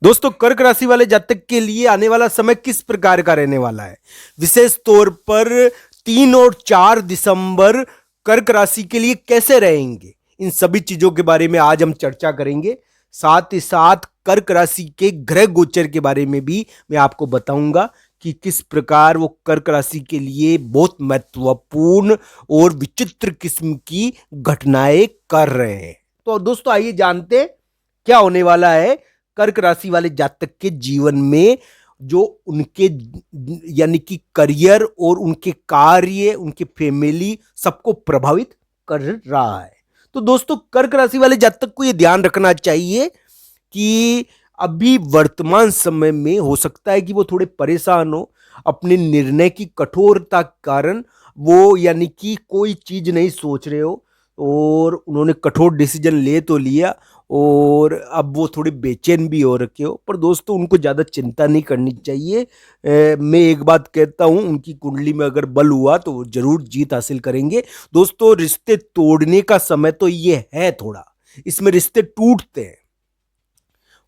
दोस्तों, कर्क राशि वाले जातक के लिए आने वाला समय किस प्रकार का रहने वाला है। विशेष तौर पर 3 और 4 दिसंबर कर्क राशि के लिए कैसे रहेंगे, इन सभी चीजों के बारे में आज हम चर्चा करेंगे। साथ ही साथ कर्क राशि के ग्रह गोचर के बारे में भी मैं आपको बताऊंगा कि किस प्रकार वो कर्क राशि के लिए बहुत महत्वपूर्ण और विचित्र किस्म की घटनाएं कर रहे हैं। तो दोस्तों, आइए जानते हैं क्या होने वाला है कर्क राशि वाले जातक के जीवन में, जो उनके यानी कि करियर और उनके कार्य, उनके फैमिली सबको प्रभावित कर रहा है। तो दोस्तों, कर्क राशि वाले जातक को यह ध्यान रखना चाहिए कि अभी वर्तमान समय में हो सकता है कि वो थोड़े परेशान हो अपने निर्णय की कठोरता के कारण। वो यानी कि कोई चीज नहीं सोच रहे हो और उन्होंने कठोर डिसीजन ले तो लिया और अब वो थोड़े बेचैन भी हो रखे हो। पर दोस्तों, उनको ज़्यादा चिंता नहीं करनी चाहिए। मैं एक बात कहता हूँ, उनकी कुंडली में अगर बल हुआ तो वो जरूर जीत हासिल करेंगे। दोस्तों, रिश्ते तोड़ने का समय तो ये है, थोड़ा इसमें रिश्ते टूटते हैं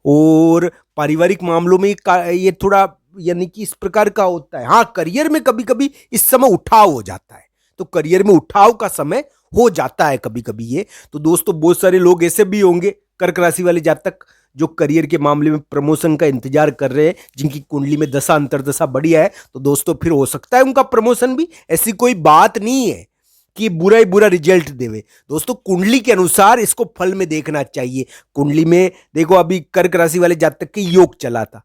और पारिवारिक मामलों में ये थोड़ा यानी कि इस प्रकार का होता है। हाँ, करियर में कभी कभी इस समय उठाव हो जाता है, तो करियर में उठाव का समय हो जाता है कभी कभी ये। तो दोस्तों, बहुत सारे लोग ऐसे भी होंगे कर्क राशि वाले जातक जो करियर के मामले में प्रमोशन का इंतजार कर रहे हैं, जिनकी कुंडली में दशा अंतर्दशा बढ़िया है। तो दोस्तों, फिर हो सकता है उनका प्रमोशन भी। ऐसी कोई बात नहीं है कि बुरा ही बुरा रिजल्ट देवे। दोस्तों, कुंडली के अनुसार इसको फल में देखना चाहिए। कुंडली में देखो, अभी कर्क राशि वाले जातक के योग चला था,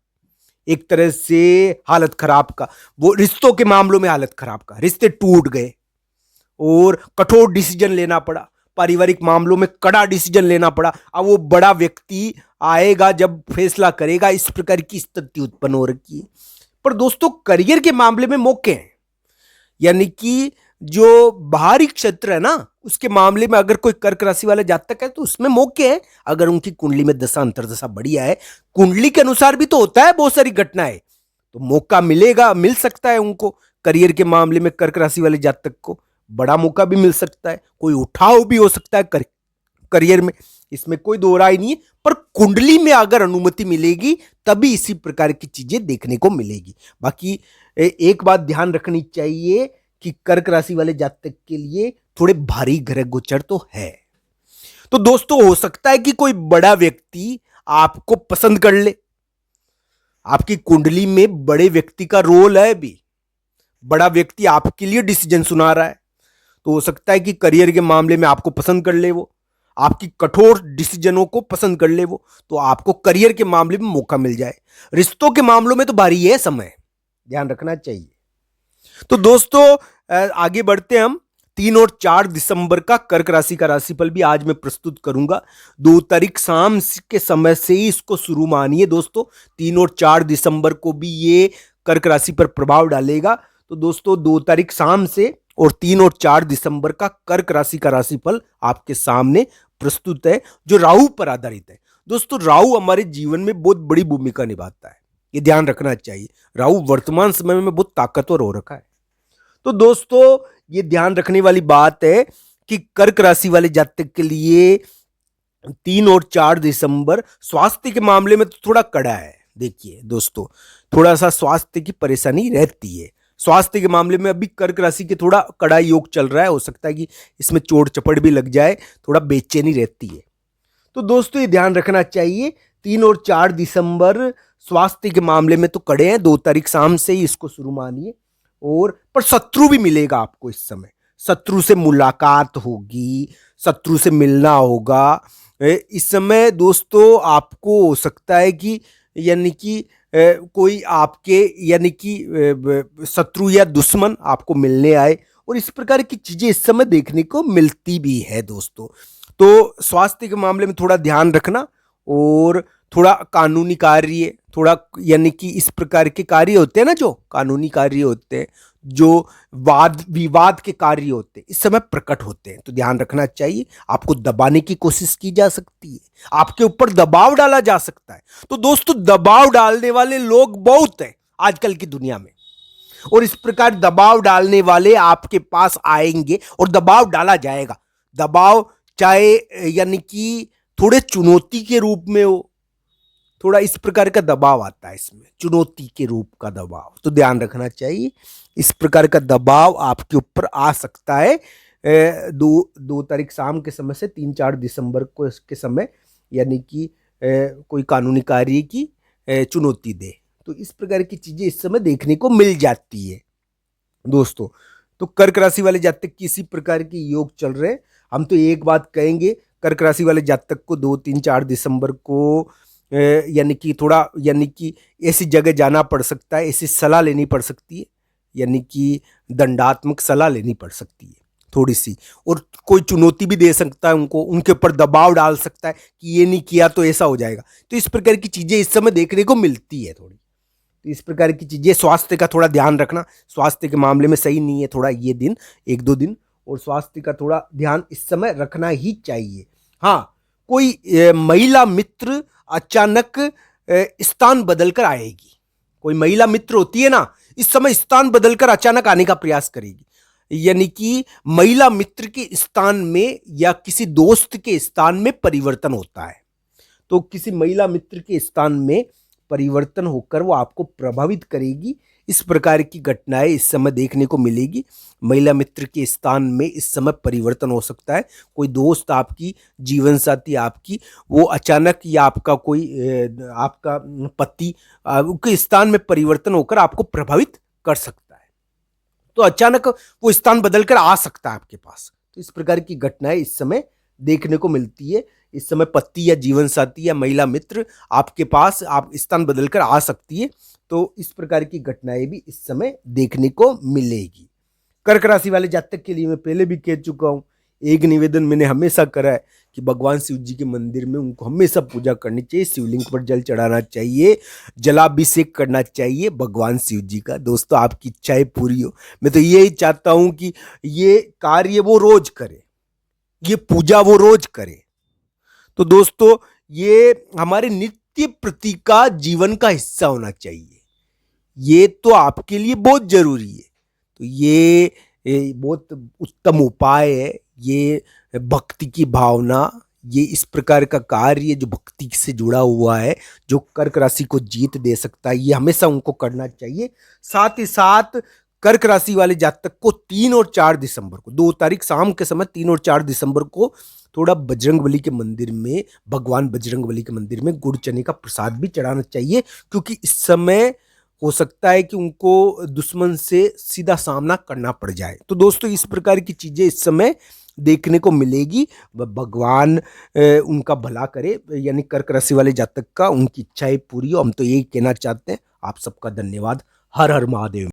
एक तरह से हालत खराब का, वो रिश्तों के मामलों में हालत खराब का, रिश्ते टूट गए और कठोर डिसीजन लेना पड़ा, पारिवारिक मामलों में कड़ा डिसीजन लेना पड़ा। अब वो बड़ा व्यक्ति आएगा जब फैसला करेगा, इस प्रकार की स्थिति उत्पन्न हो रखी है। पर दोस्तों, करियर के मामले में मौके हैं, यानी कि जो बाहरी क्षेत्र है ना, उसके मामले में अगर कोई कर्क राशि वाला जातक है तो उसमें मौके हैं। अगर उनकी कुंडली में दशा अंतर्दशा बढ़िया है, कुंडली के अनुसार भी तो होता है बहुत सारी घटनाएं, तो मौका मिलेगा, मिल सकता है उनको। करियर के मामले में कर्क राशि वाले जातक को बड़ा मौका भी मिल सकता है, कोई उठाव भी हो सकता है करियर में, इसमें कोई दो राय नहीं है। पर कुंडली में अगर अनुमति मिलेगी तभी इसी प्रकार की चीजें देखने को मिलेगी। बाकी एक बात ध्यान रखनी चाहिए कि कर्क राशि वाले जातक के लिए थोड़े भारी ग्रह गोचर तो है। तो दोस्तों, हो सकता है कि कोई बड़ा व्यक्ति आपको पसंद कर ले। आपकी कुंडली में बड़े व्यक्ति का रोल है, भी बड़ा व्यक्ति आपके लिए डिसीजन सुना रहा है। तो हो सकता है कि करियर के मामले में आपको पसंद कर ले, वो आपकी कठोर डिसीजनों को पसंद कर ले वो, तो आपको करियर के मामले में मौका मिल जाए। रिश्तों के मामलों में तो भारी है समय, ध्यान रखना चाहिए। तो दोस्तों, आगे बढ़ते हैं हम। 3 और 4 दिसंबर का कर्क राशि का राशिफल भी आज मैं प्रस्तुत करूंगा। 2 तारीख शाम के समय से ही इसको शुरू मानिए दोस्तों। 3 और 4 दिसंबर को भी ये कर्क राशि पर प्रभाव डालेगा। तो दोस्तों, 2 तारीख शाम से और 3 और 4 दिसंबर का कर्क राशि का राशिफल आपके सामने प्रस्तुत है, जो राहु पर आधारित है। दोस्तों, राहु हमारे जीवन में बहुत बड़ी भूमिका निभाता है, ये ध्यान रखना चाहिए। राहु वर्तमान समय में बहुत ताकतवर हो रखा है। तो दोस्तों, ये ध्यान रखने वाली बात है कि कर्क राशि वाले जातक के लिए 3 और 4 दिसंबर स्वास्थ्य के मामले में तो थोड़ा कड़ा है। देखिए दोस्तों, थोड़ा सा स्वास्थ्य की परेशानी रहती है। स्वास्थ्य के मामले में अभी कर्क राशि के थोड़ा कड़ा योग चल रहा है, हो सकता है कि इसमें चोट चपड़ भी लग जाए, थोड़ा बेचैनी रहती है। तो दोस्तों, ये ध्यान रखना चाहिए। 3 और 4 दिसंबर स्वास्थ्य के मामले में तो कड़े हैं, 2 तारीख शाम से ही इसको शुरू मानिए। और पर शत्रु भी मिलेगा आपको इस समय, शत्रु से मुलाकात होगी, शत्रु से मिलना होगा। इस समय दोस्तों, आपको हो सकता है कि यानी कि कोई आपके यानी कि शत्रु या दुश्मन आपको मिलने आए, और इस प्रकार की चीजें इस समय देखने को मिलती भी है दोस्तों। तो स्वास्थ्य के मामले में थोड़ा ध्यान रखना, और थोड़ा कानूनी कार्य, थोड़ा यानी कि इस प्रकार के कार्य होते हैं ना, जो कानूनी कार्य होते हैं, जो वाद विवाद के कार्य होते हैं, इस समय प्रकट होते हैं, तो ध्यान रखना चाहिए। आपको दबाने की कोशिश की जा सकती है, आपके ऊपर दबाव डाला जा सकता है। तो दोस्तों, दबाव डालने वाले लोग बहुत हैं आजकल की दुनिया में, और इस प्रकार दबाव डालने वाले आपके पास आएंगे और दबाव डाला जाएगा। दबाव चाहे यानी कि थोड़े चुनौती के रूप में हो, थोड़ा इस प्रकार का दबाव आता है, इसमें चुनौती के रूप का दबाव, तो ध्यान रखना चाहिए। इस प्रकार का दबाव आपके ऊपर आ सकता है 2 तारीख शाम के समय से 3-4 दिसंबर को के समय, यानी कि कोई कानूनी कार्य की चुनौती दे। तो इस प्रकार की चीजें इस समय देखने को मिल जाती है दोस्तों। तो कर्क राशि वाले जातक की इसी प्रकार के योग चल रहे हैं। हम तो एक बात कहेंगे, कर्क राशि वाले जातक को 2-3-4 दिसंबर को यानी कि थोड़ा, यानी कि ऐसी जगह जाना पड़ सकता है, ऐसी सलाह लेनी पड़ सकती है, यानी कि दंडात्मक सलाह लेनी पड़ सकती है थोड़ी सी, और कोई चुनौती भी दे सकता है उनको, उनके ऊपर दबाव डाल सकता है कि ये नहीं किया तो ऐसा हो जाएगा। तो इस प्रकार की चीजें इस समय देखने को मिलती है थोड़ी। तो इस प्रकार की चीजें, स्वास्थ्य का थोड़ा ध्यान रखना, स्वास्थ्य के मामले में सही नहीं है थोड़ा ये दिन, 1-2 दिन, और स्वास्थ्य का थोड़ा ध्यान इस समय रखना ही चाहिए। हाँ, कोई महिला मित्र अचानक स्थान बदलकर आएगी। कोई महिला मित्र होती है ना, इस समय स्थान बदलकर अचानक आने का प्रयास करेगी, यानी कि महिला मित्र के स्थान में या किसी दोस्त के स्थान में परिवर्तन होता है। तो किसी महिला मित्र के स्थान में परिवर्तन होकर वो आपको प्रभावित करेगी। इस प्रकार की घटनाएं इस समय देखने को मिलेगी। महिला मित्र के स्थान में इस समय परिवर्तन हो सकता है। कोई दोस्त आपकी, जीवन साथी आपकी, वो अचानक, या आपका कोई आपका पति के स्थान में परिवर्तन होकर आपको प्रभावित कर सकता है। तो अचानक वो स्थान बदलकर आ सकता है आपके पास। तो इस प्रकार की घटनाएं इस समय देखने को मिलती है। इस समय पति या जीवन साथी या महिला मित्र आपके पास आप स्थान बदलकर आ सकती है। तो इस प्रकार की घटनाएं भी इस समय देखने को मिलेगी। कर्क राशि वाले जातक के लिए मैं पहले भी कह चुका हूं, एक निवेदन मैंने हमेशा करा है कि भगवान शिव जी के मंदिर में उनको हमेशा पूजा करनी चाहिए, शिवलिंग पर जल चढ़ाना चाहिए, जलाभिषेक करना चाहिए भगवान शिव जी का। दोस्तों, आपकी इच्छाएं पूरी हो, मैं तो यही चाहता हूं कि ये कार्य वो रोज करे, ये पूजा वो रोज करे। तो दोस्तों, ये हमारे नित्य प्रति का जीवन का हिस्सा होना चाहिए। ये तो आपके लिए बहुत जरूरी है। तो ये बहुत उत्तम उपाय है। ये भक्ति की भावना, ये इस प्रकार का कार्य जो भक्ति से जुड़ा हुआ है, जो कर्क राशि को जीत दे सकता है, ये हमेशा उनको करना चाहिए। साथ ही साथ कर्क राशि वाले जातक को 3 और 4 दिसंबर को, 2 तारीख शाम के समय 3 और 4 दिसंबर को थोड़ा बजरंगबली के मंदिर में, भगवान बजरंगबली के मंदिर में गुड़ चने का प्रसाद भी चढ़ाना चाहिए, क्योंकि इस समय हो सकता है कि उनको दुश्मन से सीधा सामना करना पड़ जाए। तो दोस्तों, इस प्रकार की चीजें इस समय देखने को मिलेगी। भगवान उनका भला करे, यानी कर्क राशि वाले जातक का, उनकी इच्छाएं पूरी हो, हम तो यही कहना चाहते हैं। आप सबका धन्यवाद। हर हर महादेव।